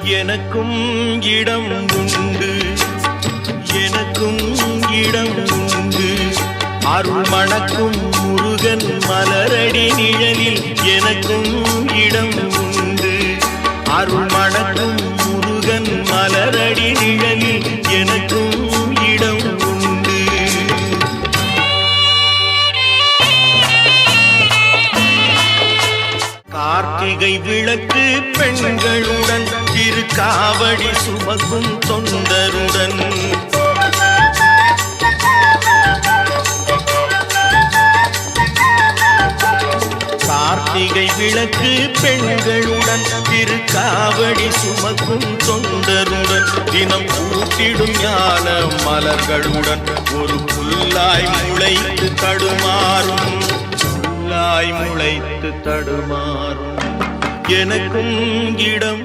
எனக்கும் இடம் உண்டு, எனக்கும் இடம் உண்டு. அருள் மணக்கும் முருகன் மலரடி நிழலில் எனக்கும் இடம் உண்டு. அருள் மணக்கும் முருகன் மலரடி நிழலில் எனக்கும் இடம் உண்டு. கார்த்திகை விளக்கு பெண்களுடன் திருக்காவடி சுமக்கும் தொண்டருடன் கார்த்திகை விளக்கு பெண்களுடன் திருக்காவடி சுமக்கும் தொண்டருடன் தினம் கூட்டிடும் ஞான மலர்களுடன் ஒரு புல்லாய் முளைத்து தடுமாறும், புல்லாய் முளைத்து தடுமாறும். எனக்கும் இடம்